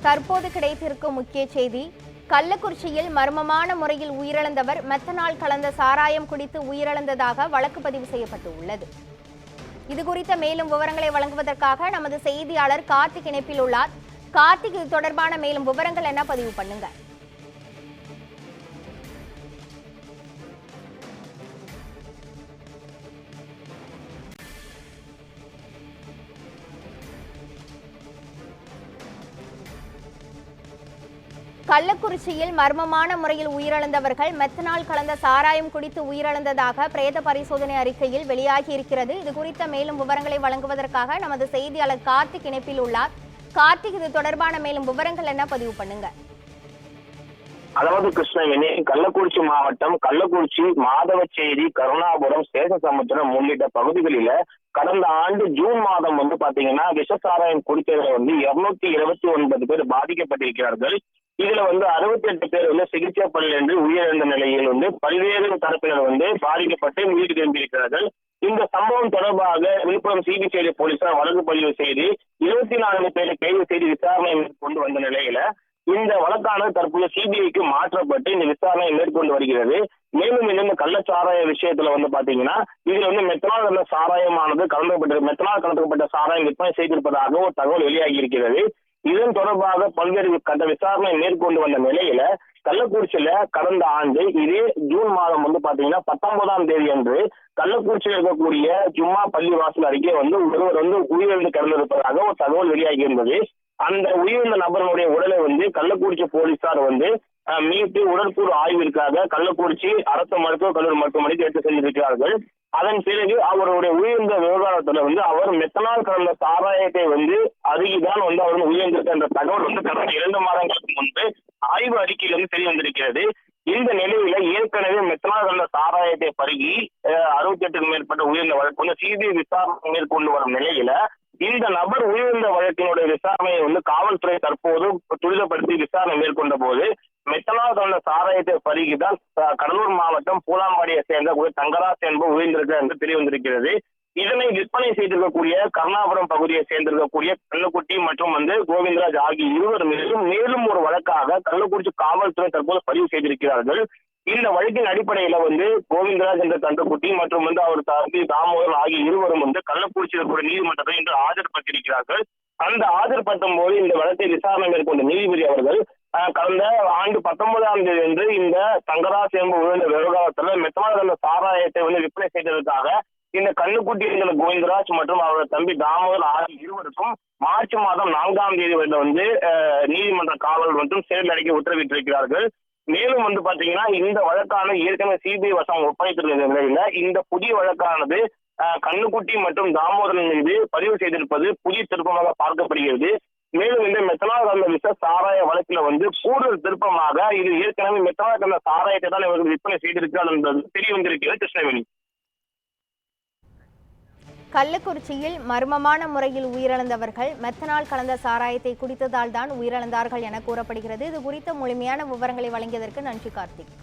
தற்போது கிடைத்திருக்கும் முக்கிய செய்தி, கள்ளக்குறிச்சியில் மர்மமான முறையில் உயிரிழந்தவர் மெத்தனால் கலந்த சாராயம் குடித்து உயிரிழந்ததாக வழக்கு பதிவு செய்யப்பட்டுள்ளது. இதுகுறித்த மேலும் விவரங்களை வழங்குவதற்காக நமது செய்தியாளர் கார்த்திக் இணைப்பில் உள்ளார். கார்த்திக், இது தொடர்பான மேலும் விவரங்கள் என்ன பதிவு பண்ணுங்க? கள்ளக்குறிச்சியில் மர்மமான முறையில் உயிரிழந்தவர்கள் மெத்தனால் கலந்த சாராயம் குடித்து உயிரிழந்ததாக பிரேத பரிசோதனை அறிக்கையில் வெளியாகி இருக்கிறது. இது குறித்த மேலும் விவரங்களை வழங்குவதற்காக நமது செய்தியாளர் கார்த்திக் இணைப்பில் உள்ளார். கார்த்திக், இது தொடர்பான மேலும் விவரங்கள் என்ன பதிவு பண்ணுங்க? அதாவது கிருஷ்ணவேணி, கள்ளக்குறிச்சி மாவட்டம் கள்ளக்குறிச்சி, மாதவச்சேரி, கருணாபுரம், சேஷசமுத்திரம் உள்ளிட்ட பகுதிகளில கடந்த ஆண்டு ஜூன் மாதம் பாத்தீங்கன்னா விஷசாராயம் குடித்ததுல 229 பேர் பாதிக்கப்பட்டிருக்கிறார்கள். இதுல 68 பேர் சிகிச்சை பலனின்றி உயிரிழந்த நிலையில் பல்வேறு தரப்பினர் பாதிக்கப்பட்டு வீடு திரும்பியிருக்கிறார்கள். இந்த சம்பவம் தொடர்பாக விழுப்புரம் சிபிசிஐடி போலீசார் வழக்கு பதிவு செய்து 24 பேரை கைது செய்து விசாரணை மேற்கொண்டு வந்த நிலையில இந்த வழக்கானது தற்போது சிபிஐக்கு மாற்றப்பட்டு இந்த விசாரணை மேற்கொண்டு வருகிறது. மேலும் இந்த கள்ளச்சாராய விஷயத்துல பாத்தீங்கன்னா இதுல மெத்தனால் கலந்த சாராயமானது மெத்தனால் கலக்கப்பட்ட சாராயம் விற்பனை செய்திருப்பதாக ஒரு தகவல் வெளியாகி இருக்கிறது. இதன் தொடர்பாக பல்வேறு கட்ட விசாரணை மேற்கொண்டு வந்த நிலையில கள்ளக்குறிச்சியில கடந்த ஆண்டு இதே ஜூன் மாதம் பாத்தீங்கன்னா 19ஆம் தேதி அன்று கள்ளக்குறிச்சியில் இருக்கக்கூடிய ஜும்மா பள்ளிவாசல் அருகே ஒருவர் உயிரிழந்து கிடந்திருப்பதாக ஒரு தகவல் வெளியாகி இருந்தது. அந்த உயிரிழந்த நபர்களுடைய உடலை கள்ளக்குறிச்சி போலீசார் மீட்டு உடற்கூறு ஆய்விற்காக கள்ளக்குறிச்சி அரசு மருத்துவக் கல்லூரி மருத்துவமனைக்கு எடுத்து சென்றிருக்கிறார்கள். அதன் பிறகு அவருடைய உயிர்ந்த விவகாரத்துல அவர் மெத்தனால் கலந்த சாராயத்தை அருகிதான் அவர் உயிர்ந்திருக்க என்ற தகவல் கடந்த 2 மாதங்களுக்கு முன்பு ஆய்வு அறிக்கையில் தெரிய வந்திருக்கிறது. இந்த நிலையில ஏற்கனவே மெத்தனால் கலந்த சாராயத்தை பருகி 68க்கும் மேற்பட்ட உயிர்ந்த வழக்கு சிபிஐ விசாரணை மேற்கொண்டு வரும் நிலையில இந்த நபர் உயிரிழந்த வழக்கினுடைய விசாரணையை காவல்துறை தற்போது துரிதப்படுத்தி விசாரணை மேற்கொண்ட போது மெத்தனால் கலந்த சாராயத்தை பருகிதான் கடலூர் மாவட்டம் பூலாம்பாடியை சேர்ந்த தங்கராஜ் என்பவர் உயிர்ந்திருக்கிறார் என்று தெரிய வந்திருக்கிறது. இதனை விற்பனை செய்திருக்கக்கூடிய கருணாபுரம் பகுதியை சேர்ந்திருக்கக்கூடிய கண்ணுக்குட்டி மற்றும் கோவிந்தராஜ் ஆகிய இருவர் மீதும் மேலும் ஒரு வழக்காக கள்ளக்குறிச்சி காவல்துறை தற்போது பதிவு செய்திருக்கிறார்கள். இந்த வழக்கின் அடிப்படையில கோவிந்தராஜ் என்ற கண்ணுக்குட்டி மற்றும் அவர் தம்பி தாமோதரன் ஆகிய இருவரும் கள்ளக்குறிச்சி இருக்கக்கூடிய நீதிமன்றத்தை இன்று ஆஜர்படுத்தியிருக்கிறார்கள். அந்த ஆஜர்படுத்தும் போது இந்த வழக்கை விசாரணை மேற்கொண்ட நீதிபதி அவர்கள் கடந்த ஆண்டு 19ஆம் தேதி அன்று இந்த தங்கராஜ் என்பவர் உயிரிழந்த விவகாரத்துல மெத்தனால் கலந்த சாராயத்தை விற்பனை செய்ததற்காக இந்த கண்ணுக்குட்டி என்ற கோவிந்தராஜ் மற்றும் அவரது தம்பி தாமோதர் ஆகிய இருவருக்கும் மார்ச் மாதம் 4ஆம் தேதி நீதிமன்ற காவல் மற்றும் சிறையில் அடைக்க உத்தரவிட்டிருக்கிறார்கள். மேலும் பாத்தீங்கன்னா இந்த வழக்கானது ஏற்கனவே சிபிஐ வசம் ஒப்படைத்திருந்த நிலையில இந்த புதிய வழக்கானது கண்ணுக்குட்டி மற்றும் தாமோதரன் மீது பதிவு செய்திருப்பது புதிய திருப்பமாக பார்க்கப்படுகிறது. மேலும் இந்த மெத்தனால் கலந்த விஷ சாராய வழக்குல கூடுதல் திருப்பமாக இது ஏற்கனவே மெத்தனால் கலந்த சாராயத்தை தான் இவர்கள் விற்பனை செய்திருக்கிறார் என்பது தெரிய வந்திருக்கிறது. கிருஷ்ணவேணி, கள்ளக்குறிச்சியில் மர்மமான முறையில் உயிரிழந்தவர்கள் மெத்தனால் கலந்த சாராயத்தை குடித்ததால் தான் உயிரிழந்தார்கள் என கூறப்படுகிறது. இது குறித்த முழுமையான விவரங்களை வழங்கியதற்கு நன்றி கார்த்திக்.